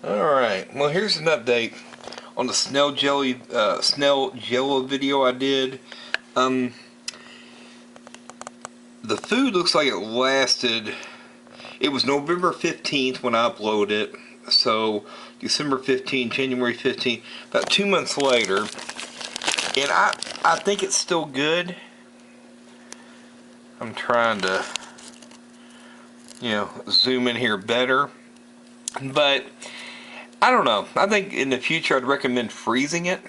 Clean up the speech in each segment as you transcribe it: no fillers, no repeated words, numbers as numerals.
Alright, well here's an update on the snail jello video I did. The food looks like it lasted, it was November 15th when I uploaded it, so December 15th, January 15th, about 2 months later, and I think it's still good. I'm trying to, zoom in here better, but I don't know. I think in the future I'd recommend freezing it.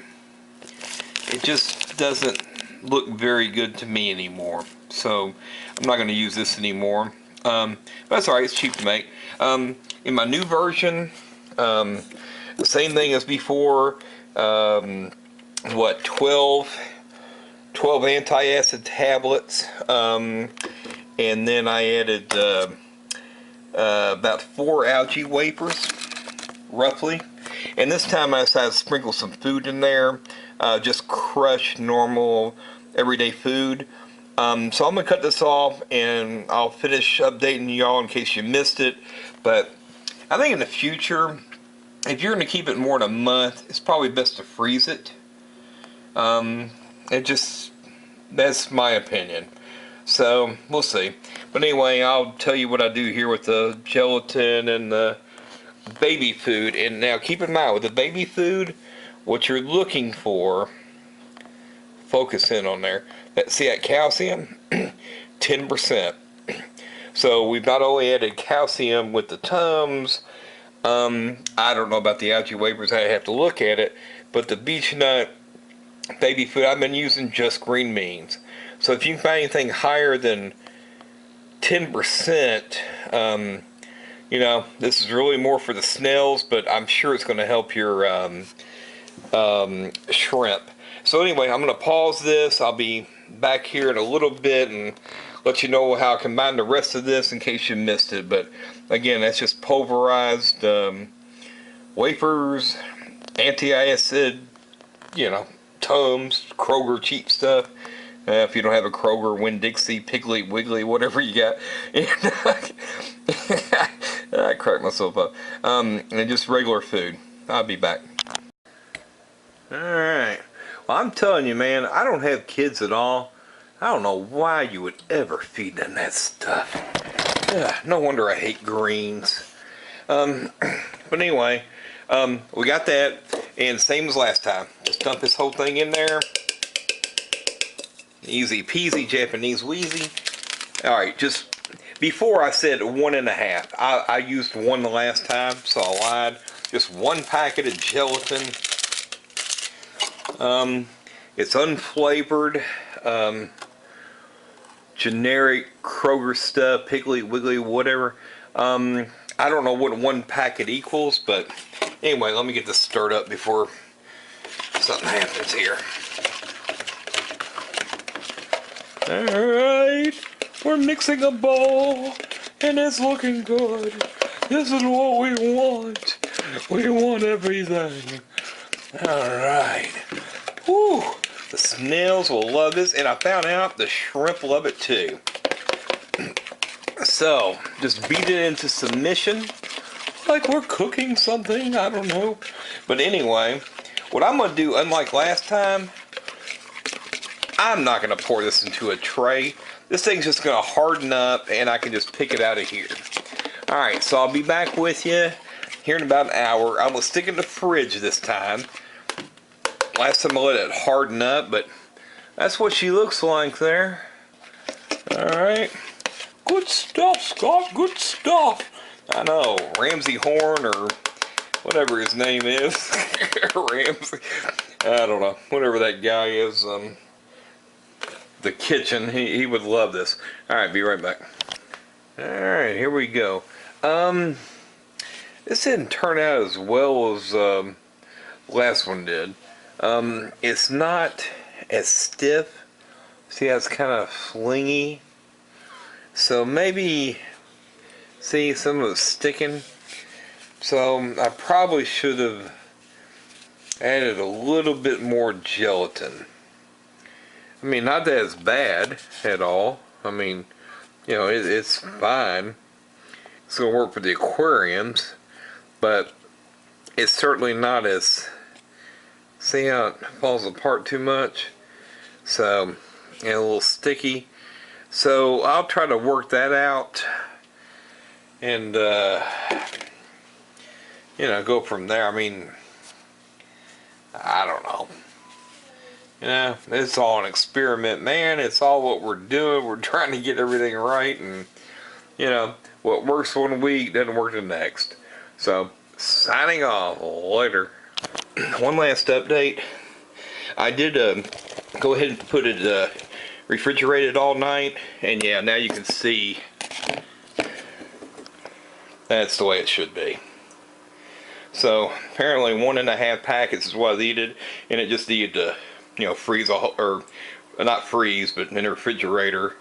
It just doesn't look very good to me anymore. So I'm not going to use this anymore. But that's alright, it's cheap to make. In my new version, the same thing as before. 12 antacid tablets. And then I added about 4 algae wafers, roughly. And this time I decided to sprinkle some food in there, just crushed normal everyday food. So I'm going to cut this off and I'll finish updating y'all in case you missed it. But I think in the future, if you're going to keep it more than a month, it's probably best to freeze it. That's my opinion. So we'll see. But anyway, I'll tell you what I do here with the gelatin and the baby food. And now keep in mind with the baby food, what you're looking for, focus in on there, see that calcium, 10%. So we've not only added calcium with the Tums, I don't know about the algae wafers, I have to look at it, but the beech nut baby food, I've been using just green beans. So if you can find anything higher than 10%, this is really more for the snails, but I'm sure it's going to help your shrimp. So anyway, I'm going to pause this. I'll be back here in a little bit and let you know how I combine the rest of this in case you missed it. But again, that's just pulverized wafers, anti-acid, Tums, Kroger cheap stuff. If you don't have a Kroger, Winn-Dixie, Piggly Wiggly, whatever you got. I cracked myself up. And just regular food. I'll be back. Alright. Well, I'm telling you, man, I don't have kids at all. I don't know why you would ever feed them that stuff. No wonder I hate greens. But anyway, we got that. And same as last time. Just dump this whole thing in there. Easy peasy, Japanese wheezy. Alright, just before I said 1.5. I used 1 the last time, so I lied. Just 1 packet of gelatin. It's unflavored, generic Kroger stuff, Piggly Wiggly, whatever. I don't know what 1 packet equals, but anyway, let me get this stirred up before something happens here. Alright, we're mixing a bowl, and it's looking good. This is what we want. We want everything. Alright. Whew, the snails will love this, and I found out the shrimp love it too. So, just beat it into submission, like we're cooking something, I don't know. But anyway, what I'm going to do, unlike last time, I'm not going to pour this into a tray. This thing's just going to harden up, and I can just pick it out of here. Alright, so I'll be back with you here in about an hour. I'm going to stick it in the fridge this time. Last time I let it harden up, but that's what she looks like there. Alright. Good stuff, Scott. Good stuff. I know. Ramsey Horn or whatever his name is. Ramsey. I don't know. Whatever that guy is. The kitchen. He would love this. Alright, be right back. Alright, here we go. This didn't turn out as well as last one did. It's not as stiff. See how it's kind of flingy? So maybe, see, some of it's sticking. So I probably should have added a little bit more gelatin. I mean, not that it's bad at all. I mean, it's fine. It's going to work for the aquariums. But it's certainly not as, see how it falls apart too much, so, and a little sticky. So I'll try to work that out and you know, go from there. I mean, I don't know. You know, it's all an experiment, man. It's all what we're doing. We're trying to get everything right, and you know, what works one week doesn't work the next. So, signing off. Later. One last update. I did go ahead and put it refrigerated all night, and yeah, now you can see that's the way it should be. So apparently 1.5 packets is what I needed, and it just needed to, you know, freeze a whole, or not freeze, but in the refrigerator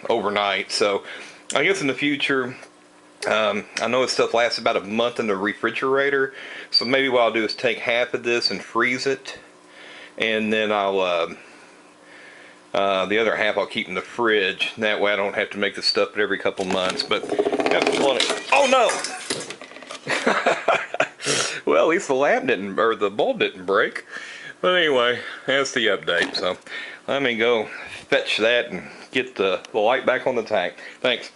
overnight. So I guess in the future, I know this stuff lasts about a month in the refrigerator, so maybe what I'll do is take half of this and freeze it, and then I'll the other half I'll keep in the fridge. That way I don't have to make this stuff every couple months. But oh no! Well, at least the lamp didn't, or the bulb didn't break. But anyway, that's the update. So let me go fetch that and get the light back on the tank. Thanks.